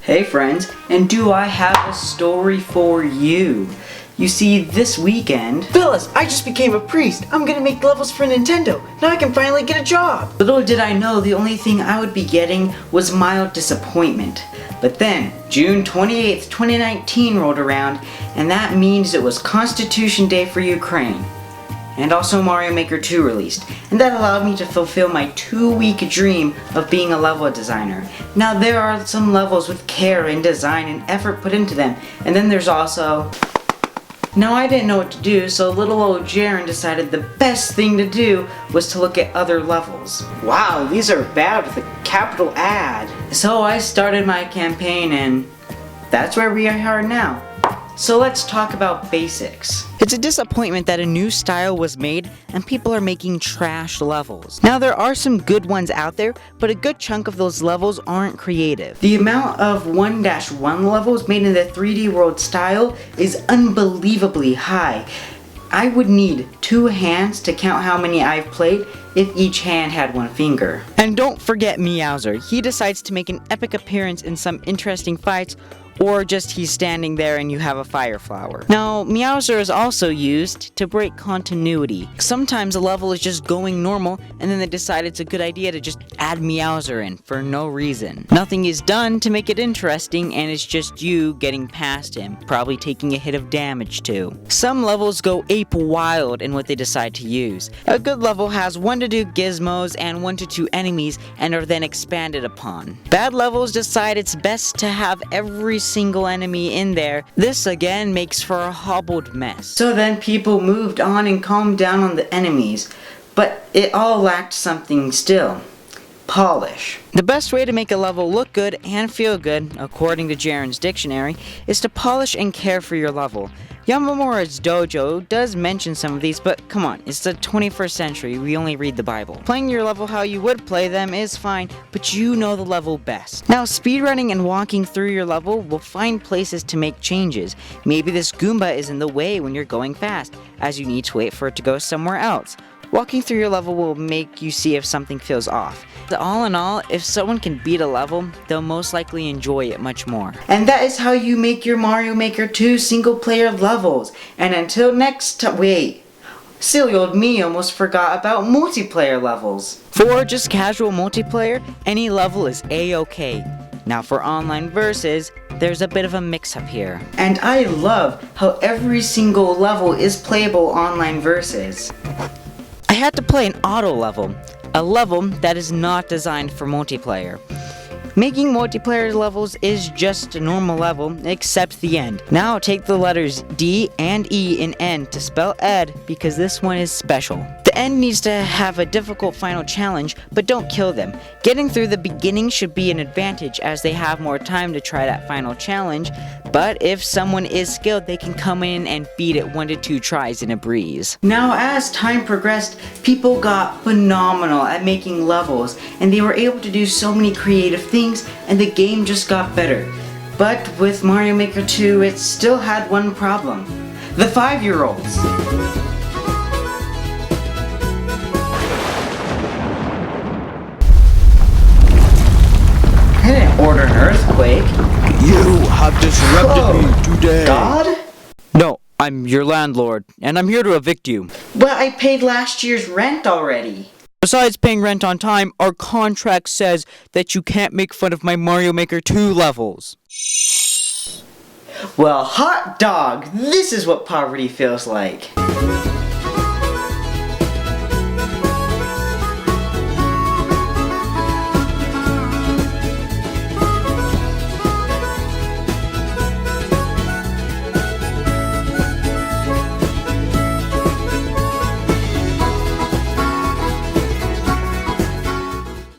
Hey friends, and do I have a story for you? You see, this weekend... Fellas, I just became a priest. I'm gonna make levels for Nintendo. Now I can finally get a job. Little did I know the only thing I would be getting was mild disappointment. But then, June 28th, 2019 rolled around, and that means it was Constitution Day for Ukraine. And also Mario Maker 2 released, and that allowed me to fulfill my 2-week dream of being a level designer. Now there are some levels with care and design and effort put into them, and then there's also... Now I didn't know what to do, so little old Jaron decided the best thing to do was to look at other levels. Wow, these are bad with a capital ad. So I started my campaign, and that's where we are now. So let's talk about basics. It's a disappointment that a new style was made and people are making trash levels. Now there are some good ones out there, but a good chunk of those levels aren't creative. The amount of 1-1 levels made in the 3D world style is unbelievably high. I would need 2 hands to count how many I've played if each hand had 1 finger. And don't forget Meowser. He decides to make an epic appearance in some interesting fights, or just he's standing there and you have a fire flower. Now, Meowser is also used to break continuity. Sometimes a level is just going normal, and then they decide it's a good idea to just add Meowser in for no reason. Nothing is done to make it interesting, and it's just you getting past him, probably taking a hit of damage too. Some levels go ape wild in what they decide to use. A good level has 1 to 2 gizmos and 1 to 2 enemies, and are then expanded upon. Bad levels decide it's best to have every single enemy in there. This again makes for a hobbled mess. So then people moved on and calmed down on the enemies, but it all lacked something still. Polish. The best way to make a level look good and feel good, according to Jaron's dictionary, is to polish and care for your level. Yamamura's dojo does mention some of these, but come on, it's the 21st century, we only read the Bible. Playing your level how you would play them is fine, but you know the level best. Now, speedrunning and walking through your level will find places to make changes. Maybe this Goomba is in the way when you're going fast, as you need to wait for it to go somewhere else. Walking through your level will make you see if something feels off. All in all, if someone can beat a level, they'll most likely enjoy it much more. And that is how you make your Mario Maker 2 single-player levels. And until next time, wait. Silly old me almost forgot about multiplayer levels. For just casual multiplayer, any level is a-okay. Now for online versus, there's a bit of a mix-up here. And I love how every single level is playable online versus. I had to play an auto level, a level that is not designed for multiplayer. Making multiplayer levels is just a normal level, except the end. Now take the letters D and E in end to spell Ed, because this one is special. The end needs to have a difficult final challenge, but don't kill them. Getting through the beginning should be an advantage, as they have more time to try that final challenge, but if someone is skilled, they can come in and beat it 1 to 2 tries in a breeze. Now, as time progressed, people got phenomenal at making levels, and they were able to do so many creative things, and the game just got better. But with Mario Maker 2, it still had one problem. The 5-year-olds. I didn't order an earthquake. You have disrupted me today. God? No, I'm your landlord, and I'm here to evict you. But I paid last year's rent already. Besides paying rent on time, our contract says that you can't make fun of my Mario Maker 2 levels. Well, hot dog, this is what poverty feels like.